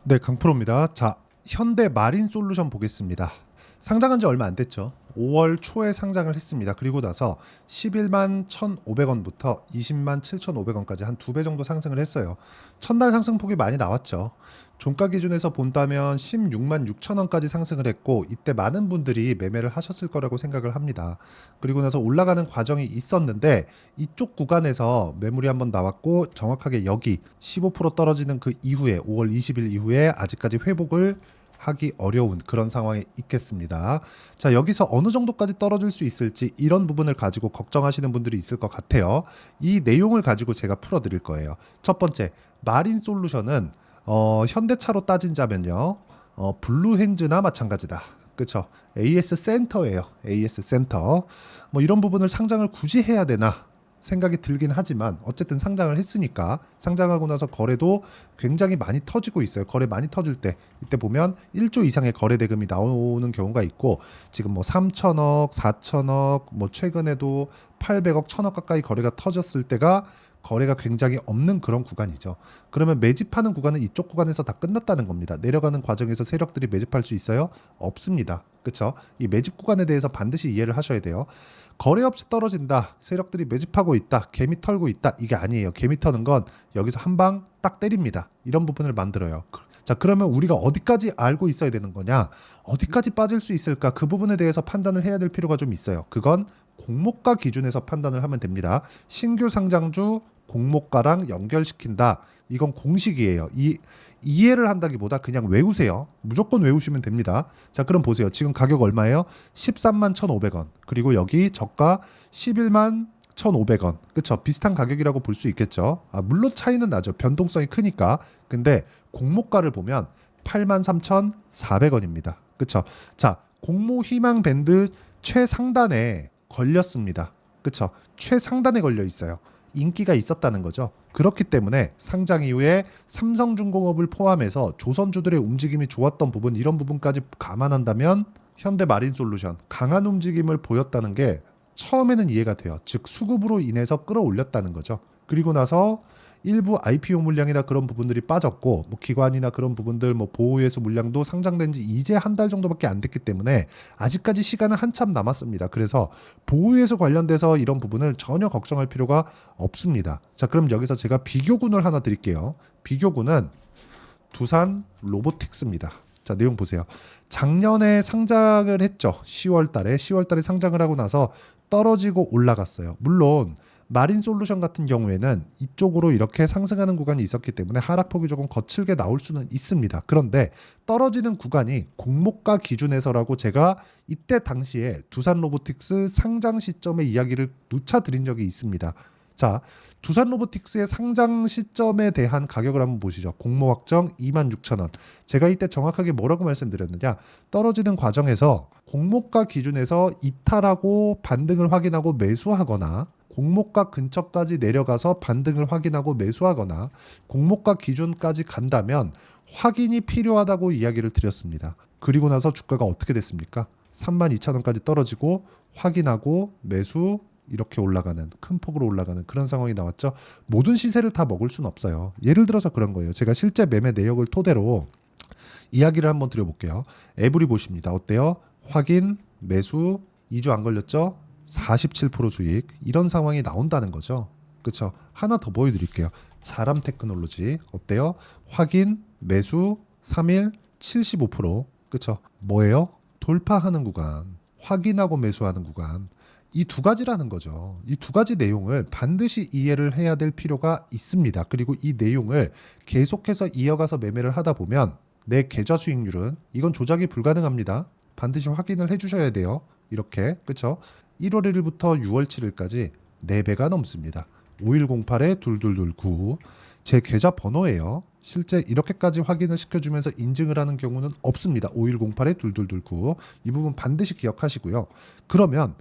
네, 강프로입니다. 자, 현대 마린 솔루션 보겠습니다. 상장한 지 얼마 안 됐죠. 5월 초에 상장을 했습니다. 그리고 나서 11만 1,500원부터 20만 7,500원까지 한 2배 정도 상승을 했어요. 첫날 상승폭이 많이 나왔죠. 종가 기준에서 본다면 16만 6천원까지 상승을 했고, 이때 많은 분들이 매매를 하셨을 거라고 생각을 합니다. 그리고 나서 올라가는 과정이 있었는데 이쪽 구간에서 매물이 한번 나왔고, 정확하게 여기 15% 떨어지는 그 이후에 5월 20일 이후에 아직까지 회복을 하기 어려운 그런 상황에 있겠습니다. 자, 여기서 어느 정도까지 떨어질 수 있을지 이런 부분을 가지고 걱정하시는 분들이 있을 것 같아요. 이 내용을 가지고 제가 풀어드릴 거예요. 첫 번째, 마린 솔루션은 현대차로 따진자면요, 블루핸즈나 마찬가지다. 그쵸? AS 센터예요. AS 센터. 뭐 이런 부분을 상장을 굳이 해야 되나 생각이 들긴 하지만 어쨌든 상장을 했으니까, 상장하고 나서 거래도 굉장히 많이 터지고 있어요. 거래 많이 터질 때 이때 보면 1조 이상의 거래 대금이 나오는 경우가 있고, 지금 뭐 3천억, 4천억, 뭐 최근에도 800억, 1천억 가까이 거래가 터졌을 때가 거래가 굉장히 없는 그런 구간이죠. 그러면 매집하는 구간은 이쪽 구간에서 다 끝났다는 겁니다. 내려가는 과정에서 세력들이 매집할 수 있어요? 없습니다. 그렇죠? 이 매집 구간에 대해서 반드시 이해를 하셔야 돼요. 거래 없이 떨어진다, 세력들이 매집하고 있다, 개미 털고 있다, 이게 아니에요. 개미 터는 건 여기서 한 방 딱 때립니다. 이런 부분을 만들어요. 자, 그러면 우리가 어디까지 알고 있어야 되는 거냐, 어디까지 빠질 수 있을까, 그 부분에 대해서 판단을 해야 될 필요가 좀 있어요. 그건 공모가 기준에서 판단을 하면 됩니다. 신규 상장주 공모가랑 연결시킨다, 이건 공식이에요. 이해를 한다기보다 그냥 외우세요. 무조건 외우시면 됩니다. 자, 그럼 보세요. 지금 가격 얼마예요? 13만 1,500원. 그리고 여기 저가 11만 1,500원. 그쵸? 비슷한 가격이라고 볼 수 있겠죠. 물론 차이는 나죠. 변동성이 크니까. 근데 공모가를 보면 83,400원입니다. 그쵸? 자, 공모 희망 밴드 최상단에 걸렸습니다. 그쵸? 최상단에 걸려 있어요. 인기가 있었다는 거죠. 그렇기 때문에 상장 이후에 삼성중공업을 포함해서 조선주들의 움직임이 좋았던 부분, 이런 부분까지 감안한다면 현대 마린솔루션 강한 움직임을 보였다는 게 처음에는 이해가 돼요. 즉 수급으로 인해서 끌어올렸다는 거죠. 그리고 나서 일부 IPO 물량이나 그런 부분들이 빠졌고, 뭐 기관이나 그런 부분들, 뭐 보호예수 물량도 상장된 지 이제 한 달 정도밖에 안 됐기 때문에 아직까지 시간은 한참 남았습니다. 그래서 보호예수 관련돼서 이런 부분을 전혀 걱정할 필요가 없습니다. 자, 그럼 여기서 제가 비교군을 하나 드릴게요. 비교군은 두산 로보틱스입니다. 자, 내용 보세요. 작년에 상장을 했죠. 10월 달에 상장을 하고 나서 떨어지고 올라갔어요. 물론 마린 솔루션 같은 경우에는 이쪽으로 이렇게 상승하는 구간이 있었기 때문에 하락폭이 조금 거칠게 나올 수는 있습니다. 그런데 떨어지는 구간이 공모가 기준에서라고 제가 이때 당시에 두산 로보틱스 상장 시점의 이야기를 누차 드린 적이 있습니다. 자, 두산 로보틱스의 상장 시점에 대한 가격을 한번 보시죠. 공모 확정 26,000원. 제가 이때 정확하게 뭐라고 말씀드렸느냐, 떨어지는 과정에서 공모가 기준에서 이탈하고 반등을 확인하고 매수하거나, 공모가 근처까지 내려가서 반등을 확인하고 매수하거나, 공모가 기준까지 간다면 확인이 필요하다고 이야기를 드렸습니다. 그리고 나서 주가가 어떻게 됐습니까? 32,000원까지 떨어지고 확인하고 매수, 이렇게 올라가는, 큰 폭으로 올라가는 그런 상황이 나왔죠. 모든 시세를 다 먹을 수는 없어요. 예를 들어서 그런 거예요. 제가 실제 매매 내역을 토대로 이야기를 한번 드려볼게요. 에브리 보십니다. 어때요? 확인, 매수, 2주 안 걸렸죠? 47% 수익, 이런 상황이 나온다는 거죠. 그렇죠? 하나 더 보여드릴게요. 자람 테크놀로지 어때요? 확인, 매수, 3일 75%. 그렇죠? 뭐예요? 돌파하는 구간, 확인하고 매수하는 구간. 이 두 가지라는 거죠. 이 두 가지 내용을 반드시 이해를 해야 될 필요가 있습니다. 그리고 이 내용을 계속해서 이어가서 매매를 하다 보면 내 계좌 수익률은, 이건 조작이 불가능합니다. 반드시 확인을 해주셔야 돼요. 이렇게, 그렇죠? 1월 1일부터 6월 7일까지 4배가 넘습니다. 5108에 2229. 제 계좌 번호예요. 실제 이렇게까지 확인을 시켜주면서 인증을 하는 경우는 없습니다. 5108에 2229. 이 부분 반드시 기억하시고요. 그러면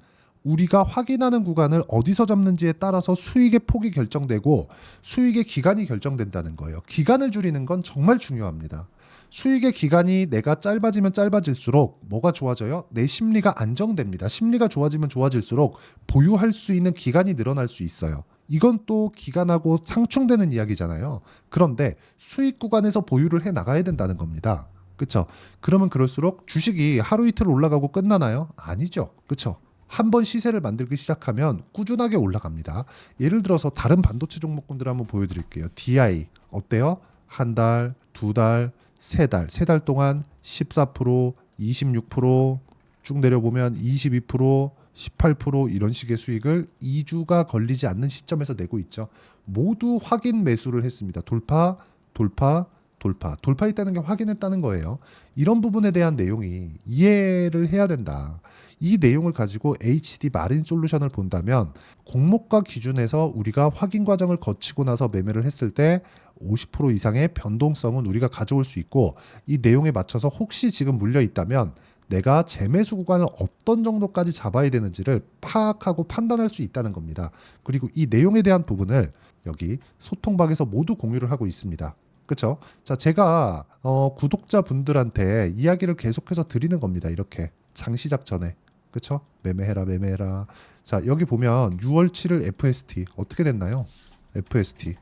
우리가 확인하는 구간을 어디서 잡는지에 따라서 수익의 폭이 결정되고 수익의 기간이 결정된다는 거예요. 기간을 줄이는 건 정말 중요합니다. 수익의 기간이 내가 짧아지면 짧아질수록 뭐가 좋아져요? 내 심리가 안정됩니다. 심리가 좋아지면 좋아질수록 보유할 수 있는 기간이 늘어날 수 있어요. 이건 또 기간하고 상충되는 이야기잖아요. 그런데 수익 구간에서 보유를 해 나가야 된다는 겁니다. 그쵸? 그러면 그럴수록 주식이 하루 이틀 올라가고 끝나나요? 아니죠. 그쵸? 한 번 시세를 만들기 시작하면 꾸준하게 올라갑니다. 예를 들어서 다른 반도체 종목군들 한번 보여드릴게요. DI 어때요? 한 달, 두 달, 세 달 동안 14%, 26%쭉 내려보면 22%, 18% 이런 식의 수익을 2주가 걸리지 않는 시점에서 내고 있죠. 모두 확인 매수를 했습니다. 돌파, 돌파, 돌파. 돌파했다는 게 확인했다는 거예요. 이런 부분에 대한 내용이 이해를 해야 된다. 이 내용을 가지고 HD 마린 솔루션을 본다면 공모가 기준에서 우리가 확인 과정을 거치고 나서 매매를 했을 때 50% 이상의 변동성은 우리가 가져올 수 있고, 이 내용에 맞춰서 혹시 지금 물려 있다면 내가 재매수 구간을 어떤 정도까지 잡아야 되는지를 파악하고 판단할 수 있다는 겁니다. 그리고 이 내용에 대한 부분을 여기 소통방에서 모두 공유를 하고 있습니다. 그렇죠? 자, 제가 구독자분들한테 이야기를 계속해서 드리는 겁니다. 이렇게 장시작 전에. 그렇죠? 매매해라, 매매해라. 자, 여기 보면 6월 7일 FST 어떻게 됐나요? FST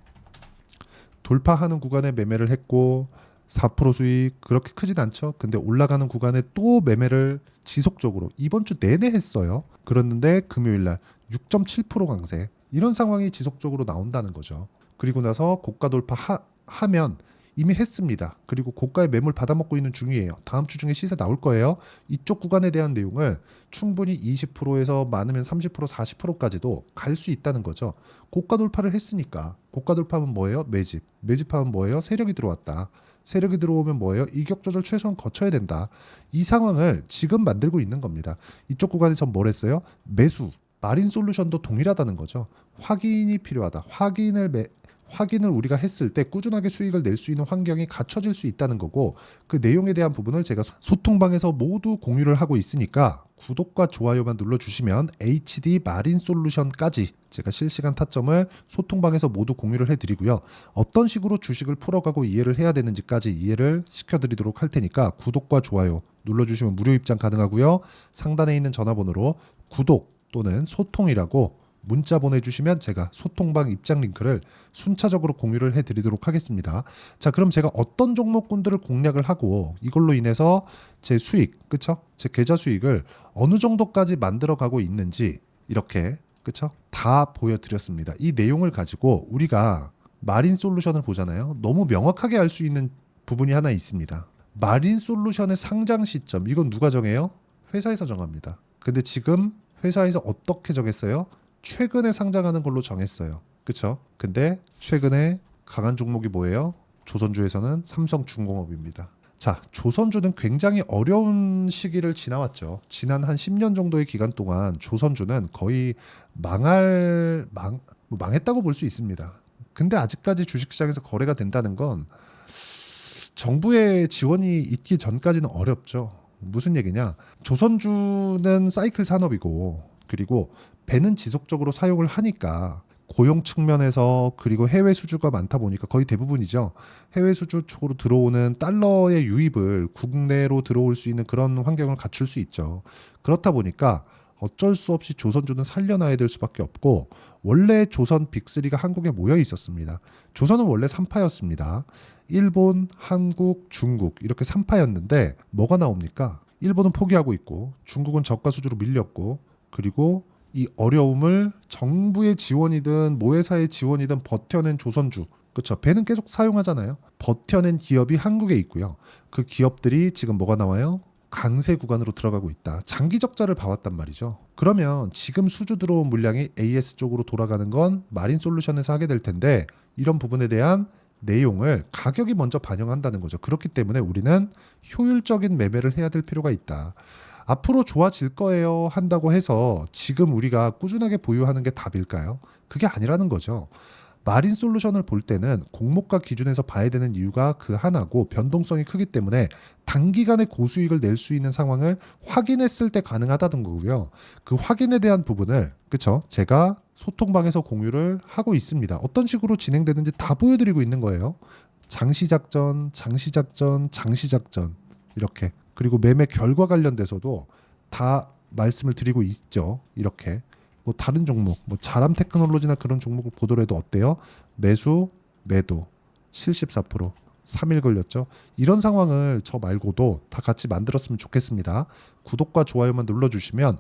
돌파하는 구간에 매매를 했고 4% 수익 그렇게 크진 않죠. 근데 올라가는 구간에 또 매매를 지속적으로 이번 주 내내 했어요. 그랬는데 금요일 날 6.7% 강세. 이런 상황이 지속적으로 나온다는 거죠. 그리고 나서 고가 돌파하면 이미 했습니다. 그리고 고가의 매물 받아먹고 있는 중이에요. 다음 주 중에 시세 나올 거예요. 이쪽 구간에 대한 내용을 충분히 20%에서 많으면 30%, 40%까지도 갈 수 있다는 거죠. 고가 돌파를 했으니까. 고가 돌파하면 뭐예요? 매집. 매집하면 뭐예요? 세력이 들어왔다. 세력이 들어오면 뭐예요? 이격 조절 최소한 거쳐야 된다. 이 상황을 지금 만들고 있는 겁니다. 이쪽 구간에서 뭘 했어요? 매수. 마린 솔루션도 동일하다는 거죠. 확인이 필요하다. 확인을 우리가 했을 때 꾸준하게 수익을 낼 수 있는 환경이 갖춰질 수 있다는 거고, 그 내용에 대한 부분을 제가 소통방에서 모두 공유를 하고 있으니까 구독과 좋아요만 눌러주시면 HD 마린 솔루션까지 제가 실시간 타점을 소통방에서 모두 공유를 해드리고요. 어떤 식으로 주식을 풀어가고 이해를 해야 되는지까지 이해를 시켜드리도록 할 테니까 구독과 좋아요 눌러주시면 무료 입장 가능하고요. 상단에 있는 전화번호로 구독 또는 소통이라고 문자 보내주시면 제가 소통방 입장 링크를 순차적으로 공유를 해드리도록 하겠습니다. 자, 그럼 제가 어떤 종목군들을 공략을 하고 이걸로 인해서 제 수익, 그쵸? 제 계좌 수익을 어느 정도까지 만들어가고 있는지 이렇게, 그쵸? 다 보여드렸습니다. 이 내용을 가지고 우리가 마린 솔루션을 보잖아요. 너무 명확하게 알 수 있는 부분이 하나 있습니다. 마린 솔루션의 상장 시점, 이건 누가 정해요? 회사에서 정합니다. 근데 지금 회사에서 어떻게 정했어요? 최근에 상장하는 걸로 정했어요. 그쵸? 근데 최근에 강한 종목이 뭐예요? 조선주에서는 삼성중공업입니다. 자, 조선주는 굉장히 어려운 시기를 지나왔죠. 지난 한 10년 정도의 기간 동안 조선주는 거의 망했다고 볼 수 있습니다. 근데 아직까지 주식시장에서 거래가 된다는 건 정부의 지원이 있기 전까지는 어렵죠. 무슨 얘기냐? 조선주는 사이클 산업이고, 그리고 배는 지속적으로 사용을 하니까 고용 측면에서, 그리고 해외 수주가 많다 보니까 거의 대부분이죠. 해외 수주 쪽으로 들어오는 달러의 유입을 국내로 들어올 수 있는 그런 환경을 갖출 수 있죠. 그렇다 보니까 어쩔 수 없이 조선주는 살려놔야 될 수밖에 없고, 원래 조선 빅3가 한국에 모여 있었습니다. 조선은 원래 3파였습니다. 일본, 한국, 중국 이렇게 3파였는데 뭐가 나옵니까? 일본은 포기하고 있고, 중국은 저가 수주로 밀렸고, 그리고 이 어려움을 정부의 지원이든 모회사의 지원이든 버텨낸 조선주, 그렇죠? 배는 계속 사용하잖아요. 버텨낸 기업이 한국에 있고요. 그 기업들이 지금 뭐가 나와요? 강세 구간으로 들어가고 있다. 장기 적자를 봐왔단 말이죠. 그러면 지금 수주 들어온 물량이 AS 쪽으로 돌아가는 건 마린 솔루션에서 하게 될 텐데, 이런 부분에 대한 내용을 가격이 먼저 반영한다는 거죠. 그렇기 때문에 우리는 효율적인 매매를 해야 될 필요가 있다. 앞으로 좋아질 거예요 한다고 해서 지금 우리가 꾸준하게 보유하는 게 답일까요? 그게 아니라는 거죠. 마린 솔루션을 볼 때는 공모가 기준에서 봐야 되는 이유가 그 하나고, 변동성이 크기 때문에 단기간에 고수익을 낼 수 있는 상황을 확인했을 때 가능하다는 거고요. 그 확인에 대한 부분을, 그쵸? 제가 소통방에서 공유를 하고 있습니다. 어떤 식으로 진행되는지 다 보여드리고 있는 거예요. 장시작전, 장시작전, 장시작전 이렇게. 그리고 매매 결과 관련돼서도 다 말씀을 드리고 있죠. 이렇게. 뭐 다른 종목, 뭐 자람 테크놀로지나 그런 종목을 보더라도 어때요? 매수, 매도 74%, 3일 걸렸죠. 이런 상황을 저 말고도 다 같이 만들었으면 좋겠습니다. 구독과 좋아요만 눌러주시면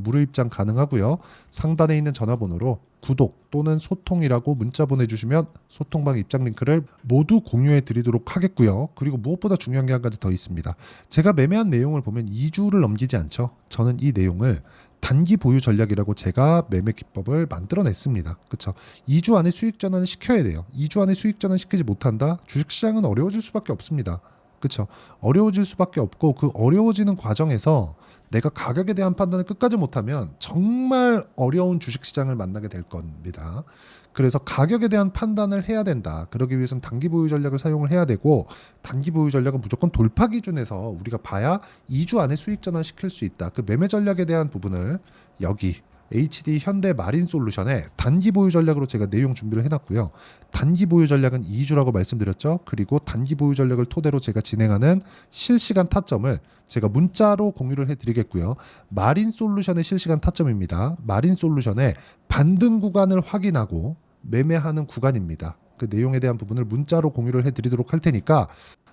무료 입장 가능하고요. 상단에 있는 전화번호로 구독 또는 소통이라고 문자 보내주시면 소통방 입장 링크를 모두 공유해 드리도록 하겠고요. 그리고 무엇보다 중요한 게 한 가지 더 있습니다. 제가 매매한 내용을 보면 2주를 넘기지 않죠. 저는 이 내용을 단기 보유 전략이라고 제가 매매 기법을 만들어냈습니다. 그렇죠? 2주 안에 수익 전환을 시켜야 돼요. 2주 안에 수익 전환 시키지 못한다? 주식시장은 어려워질 수밖에 없습니다. 그렇죠? 어려워질 수밖에 없고 그 어려워지는 과정에서 내가 가격에 대한 판단을 끝까지 못하면 정말 어려운 주식시장을 만나게 될 겁니다. 그래서 가격에 대한 판단을 해야 된다. 그러기 위해서는 단기 보유 전략을 사용을 해야 되고 단기 보유 전략은 무조건 돌파 기준에서 우리가 봐야 2주 안에 수익 전환 시킬 수 있다. 그 매매 전략에 대한 부분을 여기 HD 현대 마린 솔루션에 단기 보유 전략으로 제가 내용 준비를 해놨고요. 단기 보유 전략은 2주라고 말씀드렸죠. 그리고 단기 보유 전략을 토대로 제가 진행하는 실시간 타점을 제가 문자로 공유를 해드리겠고요. 마린 솔루션의 실시간 타점입니다. 마린 솔루션의 반등 구간을 확인하고 매매하는 구간입니다. 그 내용에 대한 부분을 문자로 공유를 해드리도록 할 테니까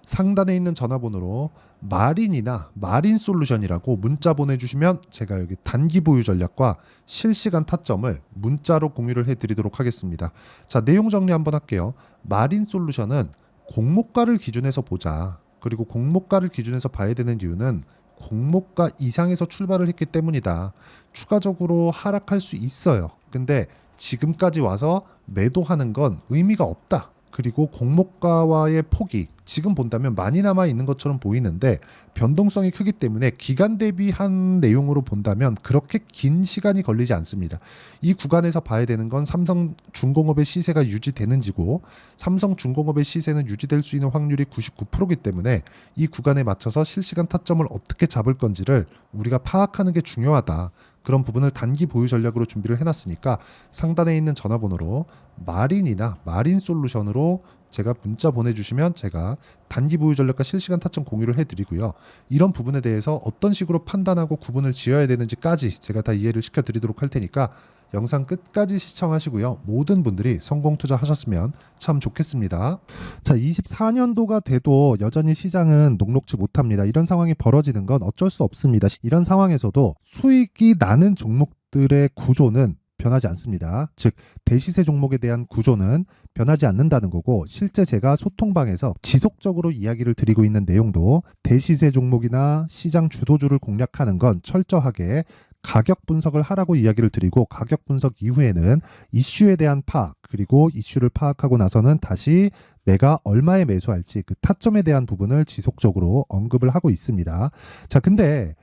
상단에 있는 전화번호로 마린이나 마린 솔루션이라고 문자 보내주시면 제가 여기 단기 보유 전략과 실시간 타점을 문자로 공유를 해드리도록 하겠습니다. 자, 내용 정리 한번 할게요. 마린 솔루션은 공모가를 기준해서 보자. 그리고 공모가를 기준해서 봐야 되는 이유는 공모가 이상에서 출발을 했기 때문이다. 추가적으로 하락할 수 있어요. 근데 지금까지 와서 매도하는 건 의미가 없다. 그리고 공모가와의 폭이 지금 본다면 많이 남아 있는 것처럼 보이는데 변동성이 크기 때문에 기간 대비한 내용으로 본다면 그렇게 긴 시간이 걸리지 않습니다. 이 구간에서 봐야 되는 건 삼성중공업의 시세가 유지되는지고 삼성중공업의 시세는 유지될 수 있는 확률이 99%이기 때문에 이 구간에 맞춰서 실시간 타점을 어떻게 잡을 건지를 우리가 파악하는 게 중요하다. 그런 부분을 단기 보유 전략으로 준비를 해놨으니까 상단에 있는 전화번호로 마린이나 마린 솔루션으로 제가 문자 보내주시면 제가 단기 보유 전략과 실시간 타점 공유를 해드리고요. 이런 부분에 대해서 어떤 식으로 판단하고 구분을 지어야 되는지까지 제가 다 이해를 시켜드리도록 할 테니까 영상 끝까지 시청하시고요. 모든 분들이 성공 투자하셨으면 참 좋겠습니다. 자, 24년도가 돼도 여전히 시장은 녹록지 못합니다. 이런 상황이 벌어지는 건 어쩔 수 없습니다. 이런 상황에서도 수익이 나는 종목들의 구조는 변하지 않습니다. 즉 대시세 종목에 대한 구조는 변하지 않는다는 거고 실제 제가 소통방에서 지속적으로 이야기를 드리고 있는 내용도 대시세 종목이나 시장 주도주를 공략하는 건 철저하게 가격 분석을 하라고 이야기를 드리고 가격 분석 이후에는 이슈에 대한 파악 그리고 이슈를 파악하고 나서는 다시 내가 얼마에 매수할지 그 타점에 대한 부분을 지속적으로 언급을 하고 있습니다. 자, 근데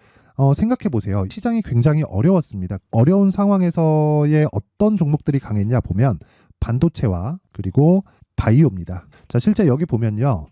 생각해 보세요. 시장이 굉장히 어려웠습니다. 어려운 상황에서의 어떤 종목들이 강했냐 보면 반도체와 그리고 바이오입니다. 자, 실제 여기 보면요.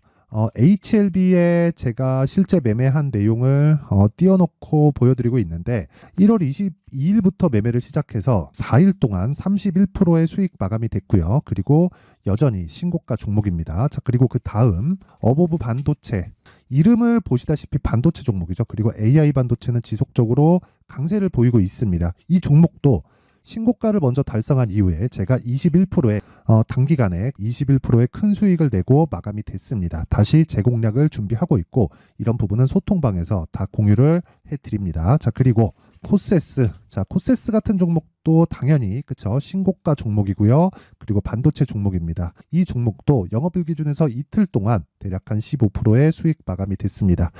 HLB에 제가 실제 매매한 내용을 띄워놓고 보여드리고 있는데 1월 22일부터 매매를 시작해서 4일 동안 31%의 수익 마감이 됐고요. 그리고 여전히 신고가 종목입니다. 자, 그리고 그 다음 어보브 반도체 이름을 보시다시피 반도체 종목이죠. 그리고 AI 반도체는 지속적으로 강세를 보이고 있습니다. 이 종목도 신고가를 먼저 달성한 이후에 제가 21%의 단기간에 21%의 큰 수익을 내고 마감이 됐습니다. 다시 재공략을 준비하고 있고 이런 부분은 소통방에서 다 공유를 해드립니다. 자, 그리고 코세스. 자, 코세스 같은 종목도 당연히 그쵸 신고가 종목이고요. 그리고 반도체 종목입니다. 이 종목도 영업일 기준에서 이틀 동안 대략 한 15%의 수익 마감이 됐습니다.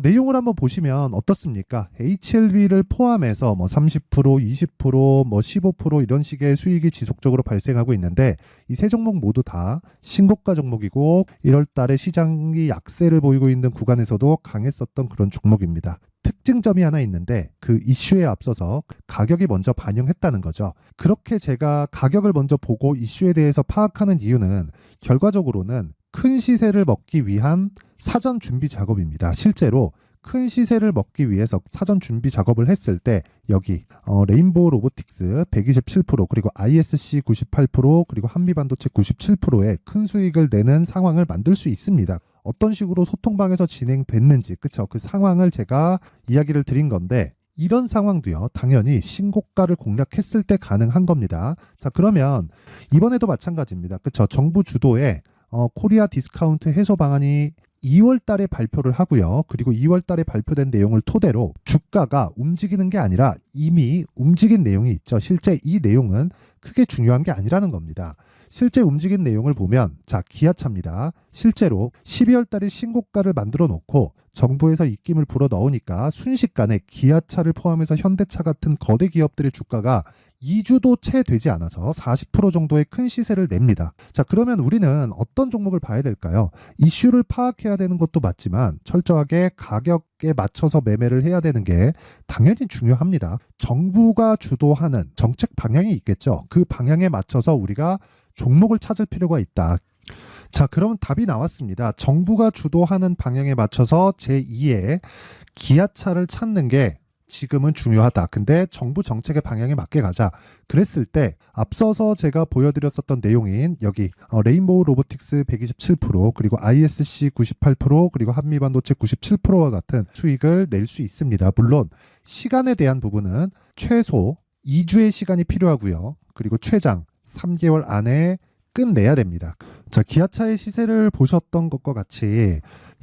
내용을 한번 보시면 어떻습니까? HLB를 포함해서 뭐 30%, 20%, 뭐 15% 이런 식의 수익이 지속적으로 발생하고 있는데 이 세 종목 모두 다 신고가 종목이고 1월 달에 시장이 약세를 보이고 있는 구간에서도 강했었던 그런 종목입니다. 특징점이 하나 있는데 그 이슈에 앞서서 가격이 먼저 반영했다는 거죠. 그렇게 제가 가격을 먼저 보고 이슈에 대해서 파악하는 이유는 결과적으로는 큰 시세를 먹기 위한 사전 준비 작업입니다. 실제로 큰 시세를 먹기 위해서 사전 준비 작업을 했을 때 여기 레인보우 로보틱스 127% 그리고 ISC 98% 그리고 한미반도체 97%의 큰 수익을 내는 상황을 만들 수 있습니다. 어떤 식으로 소통방에서 진행됐는지 그쵸 그 상황을 제가 이야기를 드린 건데 이런 상황도요, 당연히 신고가를 공략했을 때 가능한 겁니다. 자, 그러면 이번에도 마찬가지입니다. 그쵸? 정부 주도의 코리아 디스카운트 해소 방안이 2월 달에 발표를 하고요. 그리고 2월 달에 발표된 내용을 토대로 주가가 움직이는 게 아니라 이미 움직인 내용이 있죠. 실제 이 내용은 크게 중요한 게 아니라는 겁니다. 실제 움직인 내용을 보면, 자, 기아차입니다. 실제로 12월 달에 신고가를 만들어 놓고 정부에서 입김을 불어 넣으니까 순식간에 기아차를 포함해서 현대차 같은 거대 기업들의 주가가 2주도 채 되지 않아서 40% 정도의 큰 시세를 냅니다. 자, 그러면 우리는 어떤 종목을 봐야 될까요? 이슈를 파악해야 되는 것도 맞지만 철저하게 가격에 맞춰서 매매를 해야 되는 게 당연히 중요합니다. 정부가 주도하는 정책 방향이 있겠죠. 그 방향에 맞춰서 우리가 종목을 찾을 필요가 있다. 자, 그러면 답이 나왔습니다. 정부가 주도하는 방향에 맞춰서 제2의 기아차를 찾는 게 지금은 중요하다. 근데 정부 정책의 방향에 맞게 가자. 그랬을 때 앞서서 제가 보여드렸었던 내용인 여기 레인보우 로보틱스 127%, 그리고 ISC 98%, 그리고 한미반도체 97%와 같은 수익을 낼 수 있습니다. 물론 시간에 대한 부분은 최소 2주의 시간이 필요하고요. 그리고 최장 3개월 안에 끝내야 됩니다. 자, 기아차의 시세를 보셨던 것과 같이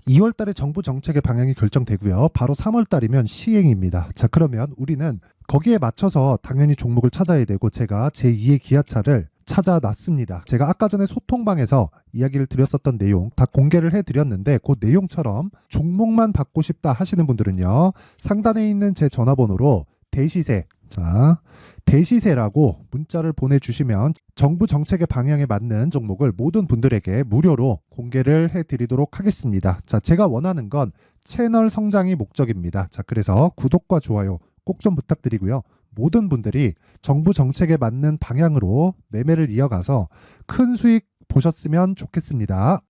2월 달에 정부 정책의 방향이 결정되고요. 바로 3월 달이면 시행입니다. 자, 그러면 우리는 거기에 맞춰서 당연히 종목을 찾아야 되고, 제가 제2의 기아차를 찾아놨습니다. 제가 아까 전에 소통방에서 이야기를 드렸었던 내용 다 공개를 해드렸는데, 그 내용처럼 종목만 받고 싶다 하시는 분들은요, 상단에 있는 제 전화번호로 대시세, 자, 대시세라고 문자를 보내주시면 정부 정책의 방향에 맞는 종목을 모든 분들에게 무료로 공개를 해드리도록 하겠습니다. 자, 제가 원하는 건 채널 성장이 목적입니다. 자, 그래서 구독과 좋아요 꼭 좀 부탁드리고요. 모든 분들이 정부 정책에 맞는 방향으로 매매를 이어가서 큰 수익 보셨으면 좋겠습니다.